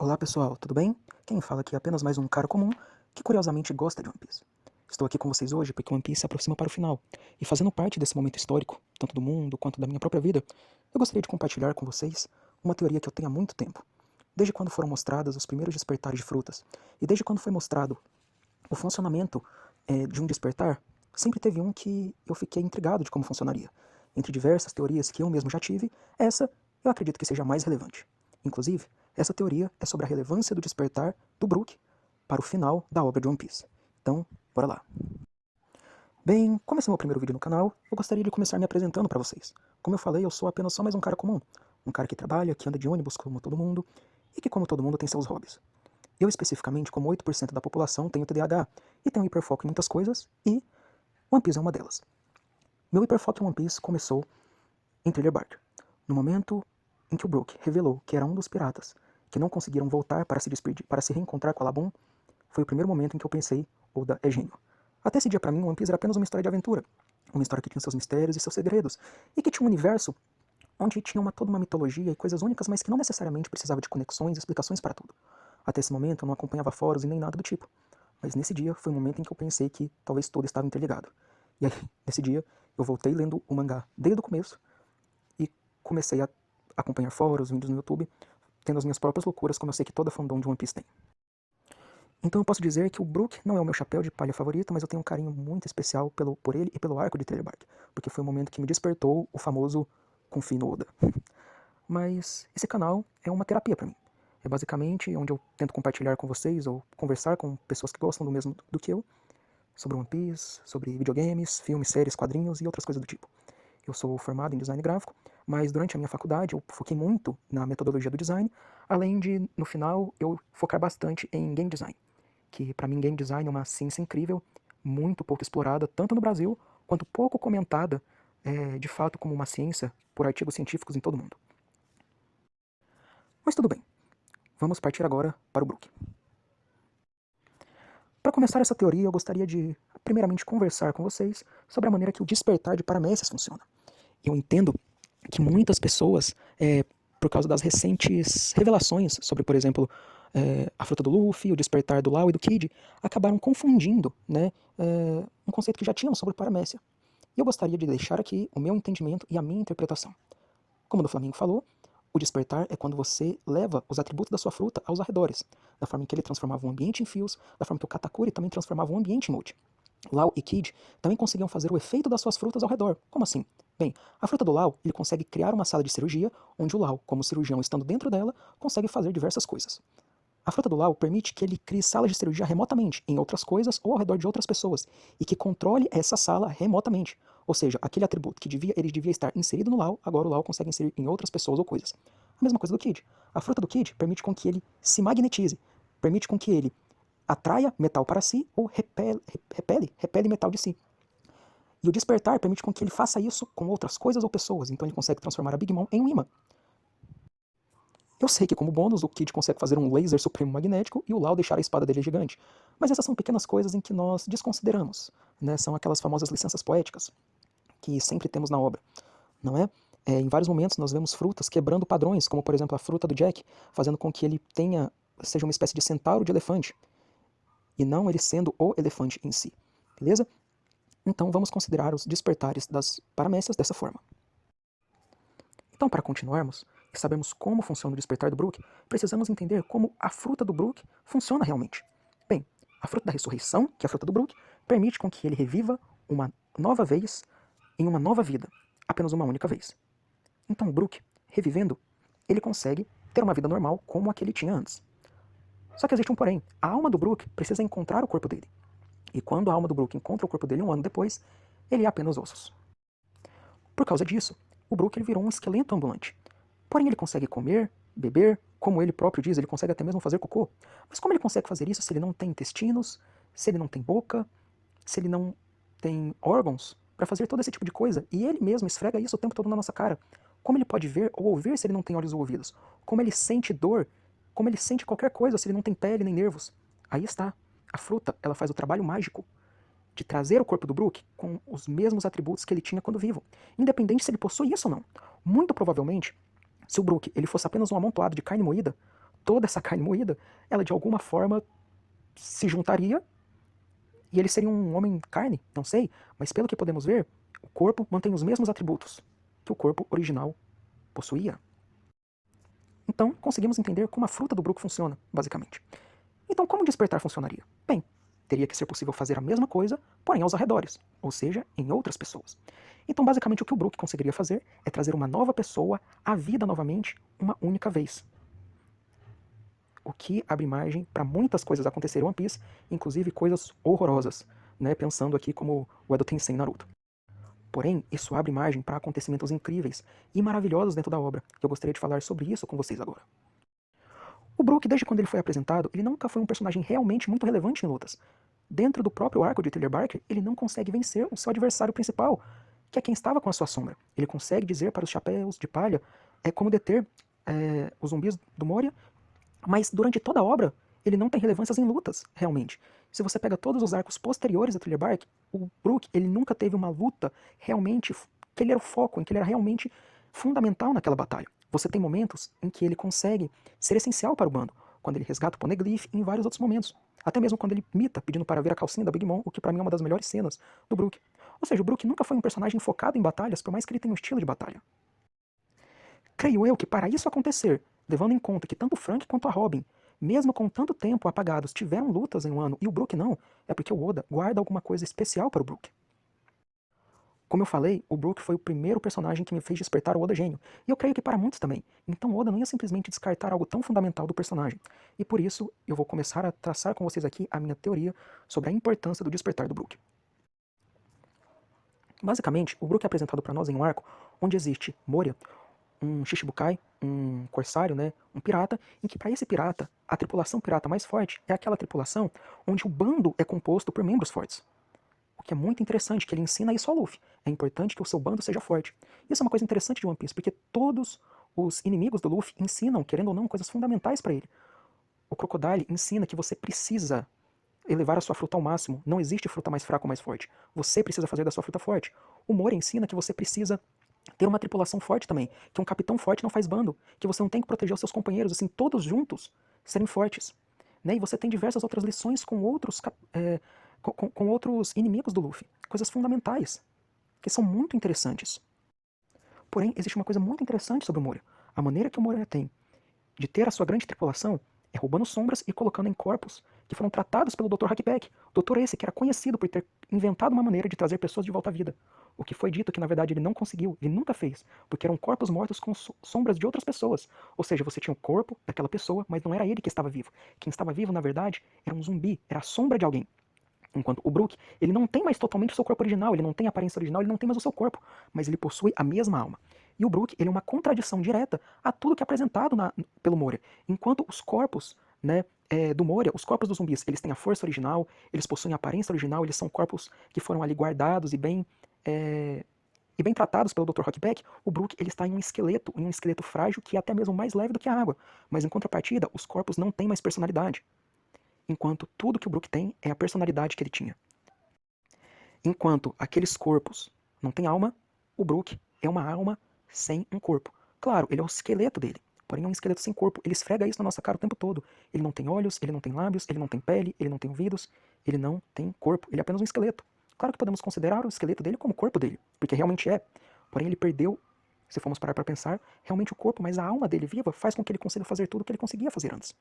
Olá pessoal, tudo bem? Quem fala aqui é apenas mais um cara comum que curiosamente gosta de One Piece. Estou aqui com vocês hoje porque One Piece se aproxima para o final, e fazendo parte desse momento histórico, tanto do mundo quanto da minha própria vida, eu gostaria de compartilhar com vocês uma teoria que eu tenho há muito tempo. Desde quando foram mostradas os primeiros despertares de frutas, e desde quando foi mostrado o funcionamento de um despertar, sempre teve um que eu fiquei intrigado de como funcionaria. Entre diversas teorias que eu mesmo já tive, essa eu acredito que seja a mais relevante. Inclusive, essa teoria é sobre a relevância do despertar do Brook para o final da obra de One Piece. Então, bora lá. Bem, como esse é o meu primeiro vídeo no canal, eu gostaria de começar me apresentando para vocês. Como eu falei, eu sou apenas só mais um cara comum. Um cara que trabalha, que anda de ônibus como todo mundo, e que como todo mundo tem seus hobbies. Eu especificamente, como 8% da população, tenho TDAH, e tenho hiperfoco em muitas coisas, e One Piece é uma delas. Meu hiperfoco em One Piece começou em Thriller Bark, no momento em que o Brook revelou que era um dos piratas que não conseguiram voltar para se despedir, para se reencontrar com a Labum, foi o primeiro momento em que eu pensei, Oda é gênio. Até esse dia para mim, One Piece era apenas uma história de aventura, uma história que tinha seus mistérios e seus segredos, e que tinha um universo onde tinha toda uma mitologia e coisas únicas, mas que não necessariamente precisava de conexões e explicações para tudo. Até esse momento eu não acompanhava fóruns e nem nada do tipo, mas nesse dia foi o momento em que eu pensei que talvez tudo estava interligado. E aí, nesse dia, eu voltei lendo o mangá desde o começo, e comecei a acompanhar fóruns, vídeos no YouTube, tendo as minhas próprias loucuras, como eu sei que toda fandom de One Piece tem. Então eu posso dizer que o Brook não é o meu chapéu de palha favorito, mas eu tenho um carinho muito especial por ele e pelo arco de Thriller Bark, porque foi o momento que me despertou o famoso Confie no Oda. Mas esse canal é uma terapia para mim. É basicamente onde eu tento compartilhar com vocês ou conversar com pessoas que gostam do mesmo do que eu, sobre One Piece, sobre videogames, filmes, séries, quadrinhos e outras coisas do tipo. Eu sou formado em design gráfico, mas durante a minha faculdade eu foquei muito na metodologia do design, além de, no final, eu focar bastante em game design, que para mim game design é uma ciência incrível, muito pouco explorada, tanto no Brasil, quanto pouco comentada, de fato, como uma ciência por artigos científicos em todo o mundo. Mas tudo bem, vamos partir agora para o Brook. Para começar essa teoria, eu gostaria de, primeiramente, conversar com vocês sobre a maneira que o despertar de paramécias funciona. Eu entendo que muitas pessoas, por causa das recentes revelações sobre, por exemplo, a fruta do Luffy, o despertar do Law e do Kid, acabaram confundindo, né, um conceito que já tínhamos sobre paramécia. E eu gostaria de deixar aqui o meu entendimento e a minha interpretação. Como o do Flamengo falou, o despertar é quando você leva os atributos da sua fruta aos arredores, da forma que ele transformava o ambiente em fios, da forma que o Katakuri também transformava o ambiente em molde. Lau e Kid também conseguiam fazer o efeito das suas frutas ao redor. Como assim? Bem, a fruta do Lau, ele consegue criar uma sala de cirurgia, onde o Lau, como cirurgião estando dentro dela, consegue fazer diversas coisas. A fruta do Lau permite que ele crie salas de cirurgia remotamente, em outras coisas ou ao redor de outras pessoas, e que controle essa sala remotamente. Ou seja, aquele atributo que ele devia estar inserido no Lau, agora o Lau consegue inserir em outras pessoas ou coisas. A mesma coisa do Kid. A fruta do Kid permite com que ele se magnetize, permite com que ele atraia metal para si ou repele metal de si. E o despertar permite com que ele faça isso com outras coisas ou pessoas, então ele consegue transformar a Big Mom em um imã. Eu sei que como bônus o Kid consegue fazer um laser supremo magnético e o Lau deixar a espada dele gigante, mas essas são pequenas coisas em que nós desconsideramos, né? São aquelas famosas licenças poéticas que sempre temos na obra, não é? Em vários momentos nós vemos frutas quebrando padrões, como por exemplo a fruta do Jack, fazendo com que ele seja uma espécie de centauro de elefante, e não ele sendo o elefante em si, beleza? Então vamos considerar os despertares das paramécias dessa forma. Então, para continuarmos e sabermos como funciona o despertar do Brook, precisamos entender como a fruta do Brook funciona realmente. Bem, a fruta da ressurreição, que é a fruta do Brook, permite com que ele reviva uma nova vez em uma nova vida, apenas uma única vez. Então o Brook, revivendo, ele consegue ter uma vida normal como a que ele tinha antes. Só que existe um porém, a alma do Brook precisa encontrar o corpo dele. E quando a alma do Brook encontra o corpo dele um ano depois, ele é apenas ossos. Por causa disso, o Brook ele virou um esqueleto ambulante. Porém ele consegue comer, beber, como ele próprio diz, ele consegue até mesmo fazer cocô. Mas como ele consegue fazer isso se ele não tem intestinos, se ele não tem boca, se ele não tem órgãos para fazer todo esse tipo de coisa? E ele mesmo esfrega isso o tempo todo na nossa cara. Como ele pode ver ou ouvir se ele não tem olhos ou ouvidos? Como ele sente dor? Como ele sente qualquer coisa se ele não tem pele nem nervos? Aí está. A fruta, ela faz o trabalho mágico de trazer o corpo do Brook com os mesmos atributos que ele tinha quando vivo, independente se ele possui isso ou não. Muito provavelmente, se o Brook ele fosse apenas um amontoado de carne moída, toda essa carne moída, ela de alguma forma se juntaria e ele seria um homem carne, não sei, mas pelo que podemos ver, o corpo mantém os mesmos atributos que o corpo original possuía. Então, conseguimos entender como a fruta do Brook funciona, basicamente. Então, como o despertar funcionaria? Bem, teria que ser possível fazer a mesma coisa, porém aos arredores, ou seja, em outras pessoas. Então, basicamente, o que o Brook conseguiria fazer é trazer uma nova pessoa à vida novamente uma única vez. O que abre margem para muitas coisas acontecerem em One Piece, inclusive coisas horrorosas, né? Pensando aqui como o Edo Tensei Naruto. Porém, isso abre margem para acontecimentos incríveis e maravilhosos dentro da obra, e eu gostaria de falar sobre isso com vocês agora. O Brook, desde quando ele foi apresentado, ele nunca foi um personagem realmente muito relevante em lutas. Dentro do próprio arco de Thriller Barker, ele não consegue vencer o seu adversário principal, que é quem estava com a sua sombra. Ele consegue dizer para os chapéus de palha como deter os zumbis do Moria, mas durante toda a obra, ele não tem relevâncias em lutas, realmente. Se você pega todos os arcos posteriores a Thriller Bark, o Brook, ele nunca teve uma luta realmente, que ele era o foco, em que ele era realmente fundamental naquela batalha. Você tem momentos em que ele consegue ser essencial para o bando, quando ele resgata o Poneglyph e em vários outros momentos. Até mesmo quando ele imita, pedindo para ver a calcinha da Big Mom, o que para mim é uma das melhores cenas do Brook. Ou seja, o Brook nunca foi um personagem focado em batalhas, por mais que ele tenha um estilo de batalha. Creio eu que para isso acontecer, levando em conta que tanto o Frank quanto a Robin, mesmo com tanto tempo apagados, tiveram lutas em um ano e o Brook não, é porque o Oda guarda alguma coisa especial para o Brook. Como eu falei, o Brook foi o primeiro personagem que me fez despertar o Oda gênio, e eu creio que para muitos também. Então o Oda não ia simplesmente descartar algo tão fundamental do personagem. E por isso eu vou começar a traçar com vocês aqui a minha teoria sobre a importância do despertar do Brook. Basicamente, o Brook é apresentado para nós em um arco onde existe Moria, um Shichibukai, um corsário, né, um pirata, em que para esse pirata, a tripulação pirata mais forte é aquela tripulação onde o bando é composto por membros fortes. O que é muito interessante, que ele ensina isso ao Luffy. É importante que o seu bando seja forte. Isso é uma coisa interessante de One Piece, porque todos os inimigos do Luffy ensinam, querendo ou não, coisas fundamentais para ele. O Crocodile ensina que você precisa elevar a sua fruta ao máximo. Não existe fruta mais fraca ou mais forte. Você precisa fazer da sua fruta forte. O Mori ensina que você precisa ter uma tripulação forte também, que um capitão forte não faz bando, que você não tem que proteger os seus companheiros, assim, todos juntos serem fortes. Né? E você tem diversas outras lições com outros, com outros inimigos do Luffy, coisas fundamentais, que são muito interessantes. Porém, existe uma coisa muito interessante sobre o Moria. A maneira que o Moria tem de ter a sua grande tripulação é roubando sombras e colocando em corpos que foram tratados pelo Dr. Hackback. Doutor esse que era conhecido por ter inventado uma maneira de trazer pessoas de volta à vida. O que foi dito que na verdade ele não conseguiu, ele nunca fez, porque eram corpos mortos com sombras de outras pessoas. Ou seja, você tinha o corpo daquela pessoa, mas não era ele que estava vivo. Quem estava vivo, na verdade, era um zumbi, era a sombra de alguém. Enquanto o Brook, ele não tem mais totalmente o seu corpo original, ele não tem a aparência original, ele não tem mais o seu corpo, mas ele possui a mesma alma. E o Brook, ele é uma contradição direta a tudo que é apresentado pelo Moria. Enquanto os corpos, né, do Moria, os corpos dos zumbis, eles têm a força original, eles possuem a aparência original, eles são corpos que foram ali guardados e bem tratados pelo Dr. Rockback. O Brook, ele está em um esqueleto frágil que é até mesmo mais leve do que a água. Mas em contrapartida, os corpos não têm mais personalidade. Enquanto tudo que o Brook tem é a personalidade que ele tinha. Enquanto aqueles corpos não têm alma, o Brook é uma alma sem um corpo. Claro, ele é o esqueleto dele, porém é um esqueleto sem corpo. Ele esfrega isso na nossa cara o tempo todo. Ele não tem olhos, ele não tem lábios, ele não tem pele, ele não tem ouvidos, ele não tem corpo. Ele é apenas um esqueleto. Claro que podemos considerar o esqueleto dele como o corpo dele, porque realmente é. Porém ele perdeu, se formos parar para pensar, realmente o corpo, mas a alma dele viva faz com que ele consiga fazer tudo o que ele conseguia fazer antes.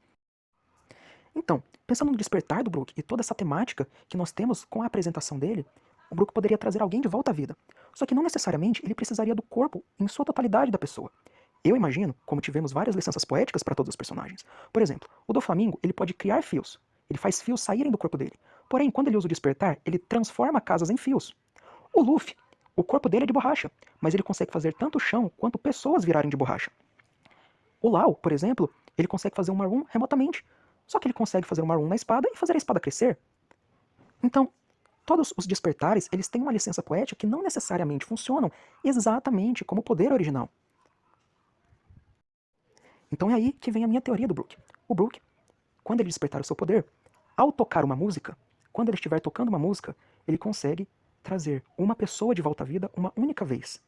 Então, pensando no despertar do Brook e toda essa temática que nós temos com a apresentação dele, o Brook poderia trazer alguém de volta à vida. Só que não necessariamente ele precisaria do corpo em sua totalidade da pessoa. Eu imagino, como tivemos várias licenças poéticas para todos os personagens. Por exemplo, o Doflamingo, ele pode criar fios. Ele faz fios saírem do corpo dele. Porém, quando ele usa o despertar, ele transforma casas em fios. O Luffy, o corpo dele é de borracha, mas ele consegue fazer tanto o chão quanto pessoas virarem de borracha. O Lau, por exemplo, ele consegue fazer um Maroon remotamente. Só que ele consegue fazer um Maroon na espada e fazer a espada crescer. Então, todos os despertares, eles têm uma licença poética que não necessariamente funcionam exatamente como o poder original. Então é aí que vem a minha teoria do Brook. O Brook, quando ele despertar o seu poder, ao tocar uma música, quando ele estiver tocando uma música, ele consegue trazer uma pessoa de volta à vida uma única vez.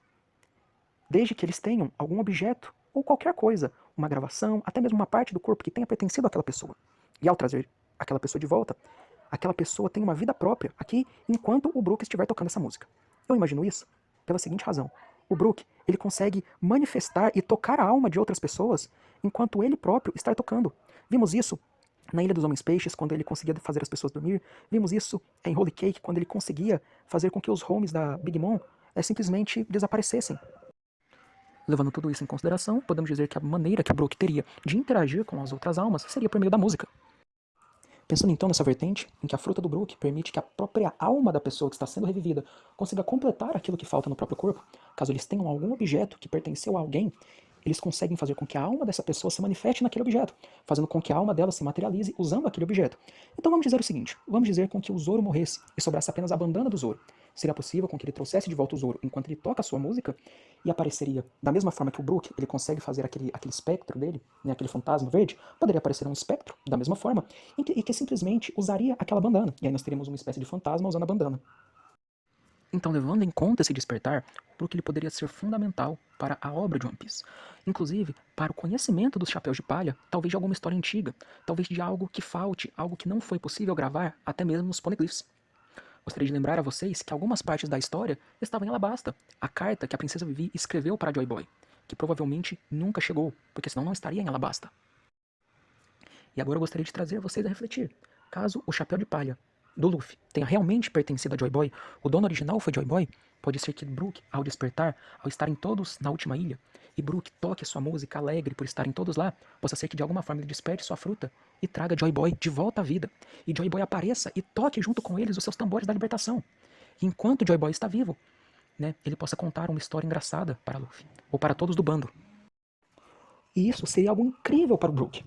Desde que eles tenham algum objeto ou qualquer coisa, uma gravação, até mesmo uma parte do corpo que tenha pertencido àquela pessoa. E ao trazer aquela pessoa de volta, aquela pessoa tem uma vida própria aqui enquanto o Brook estiver tocando essa música. Eu imagino isso pela seguinte razão. O Brook, ele consegue manifestar e tocar a alma de outras pessoas enquanto ele próprio está tocando. Vimos isso na Ilha dos Homens Peixes, quando ele conseguia fazer as pessoas dormir. Vimos isso em Holy Cake, quando ele conseguia fazer com que os homies da Big Mom simplesmente desaparecessem. Levando tudo isso em consideração, podemos dizer que a maneira que o Brook teria de interagir com as outras almas seria por meio da música. Pensando então nessa vertente, em que a fruta do Brook permite que a própria alma da pessoa que está sendo revivida consiga completar aquilo que falta no próprio corpo, caso eles tenham algum objeto que pertenceu a alguém, eles conseguem fazer com que a alma dessa pessoa se manifeste naquele objeto, fazendo com que a alma dela se materialize usando aquele objeto. Então vamos dizer o seguinte, vamos dizer com que o Zoro morresse e sobrasse apenas a bandana do Zoro. Seria possível com que ele trouxesse de volta o Zoro enquanto ele toca a sua música e apareceria, da mesma forma que o Brook, ele consegue fazer aquele espectro dele, né, aquele fantasma verde, poderia aparecer um espectro, da mesma forma, e que simplesmente usaria aquela bandana. E aí nós teríamos uma espécie de fantasma usando a bandana. Então, levando em conta esse despertar, Brook ele poderia ser fundamental para a obra de One Piece. Inclusive, para o conhecimento dos Chapéus de Palha, talvez de alguma história antiga, talvez de algo que falte, algo que não foi possível gravar, até mesmo nos poneglyphs. Gostaria de lembrar a vocês que algumas partes da história estavam em Alabasta, a carta que a princesa Vivi escreveu para Joy Boy, que provavelmente nunca chegou, porque senão não estaria em Alabasta. E agora eu gostaria de trazer vocês a refletir. Caso o Chapéu de Palha do Luffy tenha realmente pertencido a Joy Boy, o dono original foi Joy Boy, pode ser que Brook, ao despertar, ao estarem todos na última ilha, e Brook toque sua música alegre por estarem todos lá, possa ser que de alguma forma ele desperte sua fruta e traga Joy Boy de volta à vida. E Joy Boy apareça e toque junto com eles os seus tambores da libertação. E enquanto Joy Boy está vivo, né, ele possa contar uma história engraçada para Luffy, ou para todos do bando. E isso seria algo incrível para o Brook.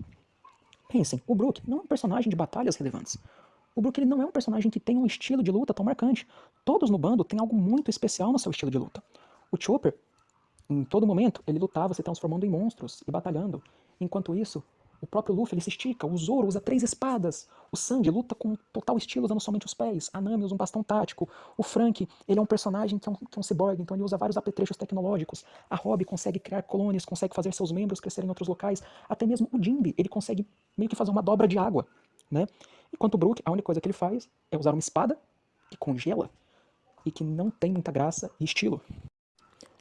Pensem, o Brook não é um personagem de batalhas relevantes. O Brook ele não é um personagem que tem um estilo de luta tão marcante. Todos no bando têm algo muito especial no seu estilo de luta. O Chopper, em todo momento, ele lutava se transformando em monstros e batalhando. Enquanto isso, o próprio Luffy ele se estica, o Zoro usa 3 espadas, o Sanji luta com total estilo usando somente os pés, a Nami usa um bastão tático, o Frank ele é um personagem que é um cyborg, então ele usa vários apetrechos tecnológicos, a Robin consegue criar colônias, consegue fazer seus membros crescerem em outros locais, até mesmo o Jinbe ele consegue meio que fazer uma dobra de água, né? Enquanto o Brook, a única coisa que ele faz é usar uma espada que congela e que não tem muita graça e estilo.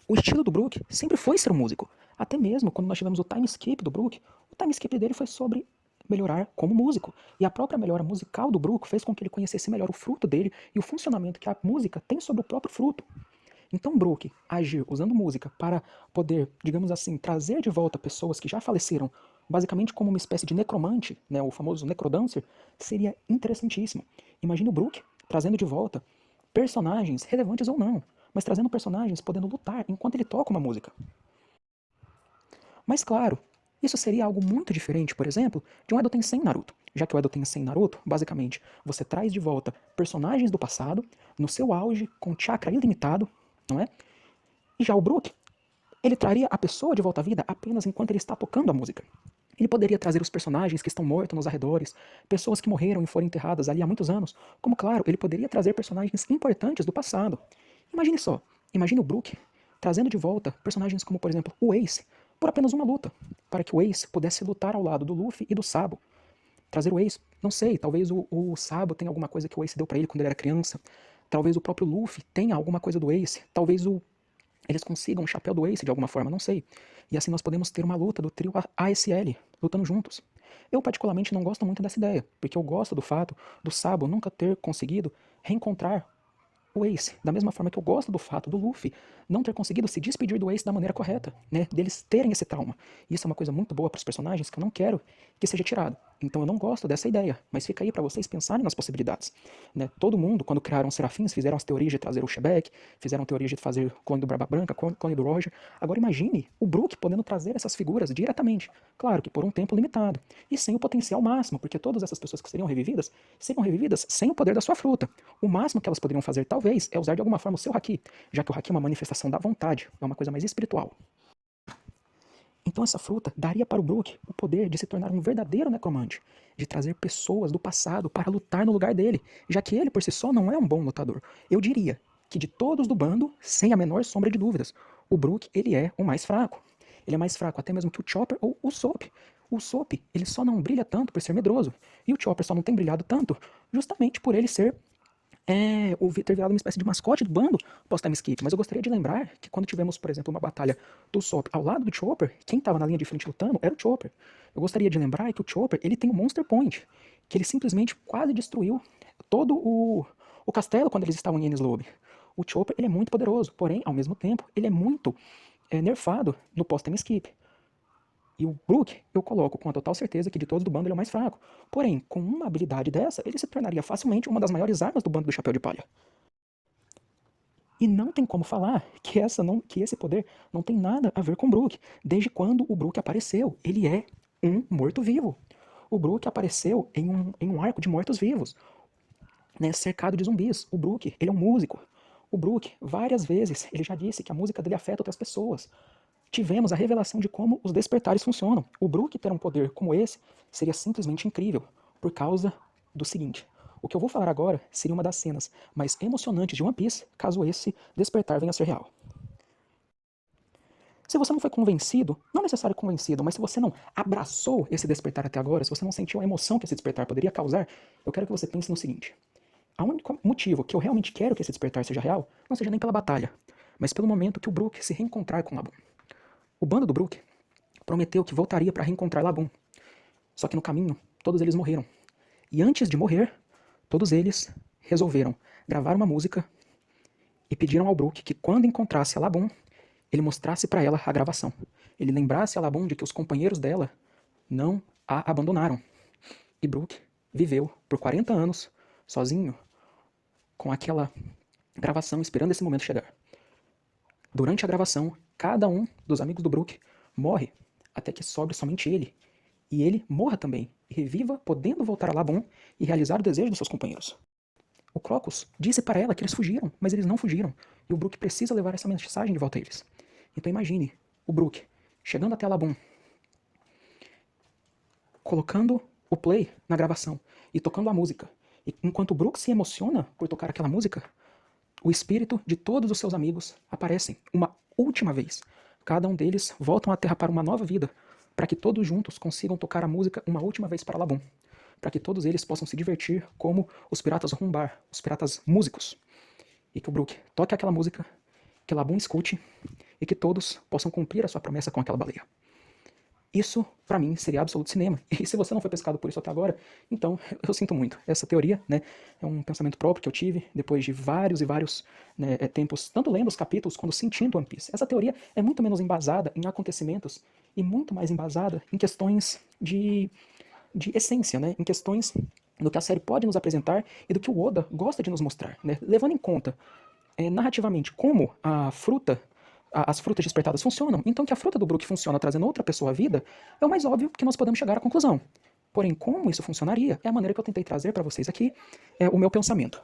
O estilo do Brook sempre foi ser um músico. Até mesmo quando nós tivemos o time skip do Brook, o time skip dele foi sobre melhorar como músico. E a própria melhora musical do Brook fez com que ele conhecesse melhor o fruto dele e o funcionamento que a música tem sobre o próprio fruto. Então Brook agir usando música para poder, digamos assim, trazer de volta pessoas que já faleceram, basicamente como uma espécie de necromante, né, o famoso necrodancer, seria interessantíssimo. Imagine o Brook trazendo de volta personagens, relevantes ou não, mas trazendo personagens podendo lutar enquanto ele toca uma música. Mas claro, isso seria algo muito diferente, por exemplo, de um Edo Tensei Naruto. Já que o Edo Tensei Naruto, basicamente, você traz de volta personagens do passado, no seu auge, com chakra ilimitado, não é? E já o Brook, ele traria a pessoa de volta à vida apenas enquanto ele está tocando a música. Ele poderia trazer os personagens que estão mortos nos arredores, pessoas que morreram e foram enterradas ali há muitos anos, como claro, ele poderia trazer personagens importantes do passado. Imagine só, imagine o Brook trazendo de volta personagens como, por exemplo, o Ace, por apenas uma luta, para que o Ace pudesse lutar ao lado do Luffy e do Sabo. Trazer o Ace, não sei, talvez o Sabo tenha alguma coisa que o Ace deu para ele quando ele era criança, talvez o próprio Luffy tenha alguma coisa do Ace, talvez eles consigam o chapéu do Ace de alguma forma, não sei. E assim nós podemos ter uma luta do trio ASL, lutando juntos. Eu particularmente não gosto muito dessa ideia, porque eu gosto do fato do Sabo nunca ter conseguido reencontrar o Ace, da mesma forma que eu gosto do fato do Luffy não ter conseguido se despedir do Ace da maneira correta, né? Deles terem esse trauma. Isso é uma coisa muito boa para os personagens que eu não quero que seja tirado. Então eu não gosto dessa ideia, mas fica aí para vocês pensarem nas possibilidades, né? Todo mundo, quando criaram os Serafins, fizeram as teorias de trazer o Shebeck, fizeram teorias de fazer clone do Barba Branca, clone do Roger. Agora imagine o Brook podendo trazer essas figuras diretamente, claro que por um tempo limitado, e sem o potencial máximo, porque todas essas pessoas que seriam revividas sem o poder da sua fruta. O máximo que elas poderiam fazer, talvez, é usar de alguma forma o seu Haki, já que o Haki é uma manifestação da vontade, é uma coisa mais espiritual. Então essa fruta daria para o Brook o poder de se tornar um verdadeiro necromante, de trazer pessoas do passado para lutar no lugar dele, já que ele por si só não é um bom lutador. Eu diria que de todos do bando, sem a menor sombra de dúvidas, o Brook ele é o mais fraco. ele é mais fraco até mesmo que o Chopper ou o Soap. O Soap, ele só não brilha tanto por ser medroso, e o Chopper só não tem brilhado tanto justamente por ele ser ter virado uma espécie de mascote do bando pós-time skip. Mas eu gostaria de lembrar que quando tivemos, por exemplo, uma batalha do Soap ao lado do Chopper, quem estava na linha de frente lutando era o Chopper. Eu gostaria de lembrar que o Chopper, ele tem um Monster Point, que ele simplesmente quase destruiu todo o castelo quando eles estavam em Enies Lobby. O Chopper, ele é muito poderoso, porém, ao mesmo tempo, ele é muito nerfado no pós-time skip. E o Brook, eu coloco com a total certeza que de todos do bando ele é o mais fraco. Porém, com uma habilidade dessa, ele se tornaria facilmente uma das maiores armas do bando do Chapéu de Palha. E não tem como falar que esse poder não tem nada a ver com o Brook. Desde quando o Brook apareceu, ele é um morto-vivo. O Brook apareceu em um arco de mortos-vivos, né, cercado de zumbis. O Brook, ele é um músico. O Brook, várias vezes, ele já disse que a música dele afeta outras pessoas. Tivemos a revelação de como os despertares funcionam. O Brook ter um poder como esse seria simplesmente incrível, por causa do seguinte. O que eu vou falar agora seria uma das cenas mais emocionantes de One Piece, caso esse despertar venha a ser real. Se você não foi convencido, não necessário convencido, mas se você não abraçou esse despertar até agora, se você não sentiu a emoção que esse despertar poderia causar, eu quero que você pense no seguinte. O único motivo que eu realmente quero que esse despertar seja real, não seja nem pela batalha, mas pelo momento que o Brook se reencontrar com Laboon. O bando do Brook prometeu que voltaria para reencontrar Laboon. Só que no caminho, todos eles morreram. E antes de morrer, todos eles resolveram gravar uma música e pediram ao Brook que quando encontrasse a Laboon, ele mostrasse para ela a gravação. Ele lembrasse a Laboon de que os companheiros dela não a abandonaram. E Brook viveu por 40 anos, sozinho, com aquela gravação, esperando esse momento chegar. Durante a gravação, cada um dos amigos do Brook morre, até que sobre somente ele. E ele morra também, e reviva, podendo voltar a Laboon e realizar o desejo dos seus companheiros. O Crocus disse para ela que eles fugiram, mas eles não fugiram, e o Brook precisa levar essa mensagem de volta a eles. Então imagine o Brook chegando até a Laboon, colocando o play na gravação e tocando a música. E enquanto o Brook se emociona por tocar aquela música, o espírito de todos os seus amigos aparecem uma última vez. Cada um deles voltam à Terra para uma nova vida, para que todos juntos consigam tocar a música uma última vez para Laboon, para que todos eles possam se divertir como os piratas rumbar, os piratas músicos. E que o Brook toque aquela música, que Laboon escute e que todos possam cumprir a sua promessa com aquela baleia. Isso, para mim, seria absoluto cinema. E se você não foi pescado por isso até agora, então eu sinto muito. Essa teoria, né, é um pensamento próprio que eu tive depois de vários e vários, né, tempos, tanto lendo os capítulos quanto sentindo One Piece. Essa teoria é muito menos embasada em acontecimentos e muito mais embasada em questões de essência, né, em questões do que a série pode nos apresentar e do que o Oda gosta de nos mostrar, né, levando em conta narrativamente como as frutas despertadas funcionam, então que a fruta do Brook funciona trazendo outra pessoa à vida, é o mais óbvio que nós podemos chegar à conclusão. Porém, como isso funcionaria, é a maneira que eu tentei trazer para vocês aqui o meu pensamento.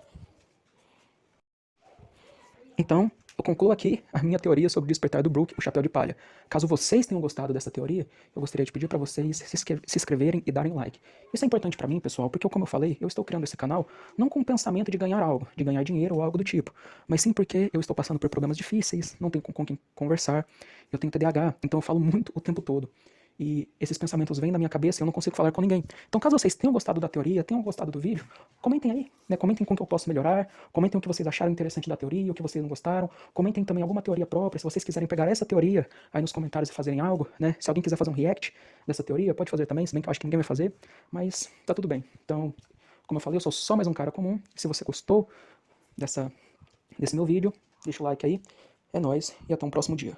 Então, eu concluo aqui a minha teoria sobre o despertar do Brook, o Chapéu de Palha. Caso vocês tenham gostado dessa teoria, eu gostaria de pedir para vocês se inscreverem e darem like. Isso é importante para mim, pessoal, porque, como eu falei, eu estou criando esse canal não com o pensamento de ganhar algo, de ganhar dinheiro ou algo do tipo, mas sim porque eu estou passando por problemas difíceis, não tenho com quem conversar, eu tenho TDAH, então eu falo muito o tempo todo. E esses pensamentos vêm na minha cabeça e eu não consigo falar com ninguém. Então, caso vocês tenham gostado da teoria, tenham gostado do vídeo, comentem aí, né? Comentem com o que eu posso melhorar, comentem o que vocês acharam interessante da teoria, o que vocês não gostaram, comentem também alguma teoria própria, se vocês quiserem pegar essa teoria aí nos comentários e fazerem algo, né? Se alguém quiser fazer um react dessa teoria, pode fazer também, se bem que eu acho que ninguém vai fazer, mas tá tudo bem. Então, como eu falei, eu sou só mais um cara comum. Se você gostou desse meu vídeo, deixa o like aí, é nóis e até um próximo dia.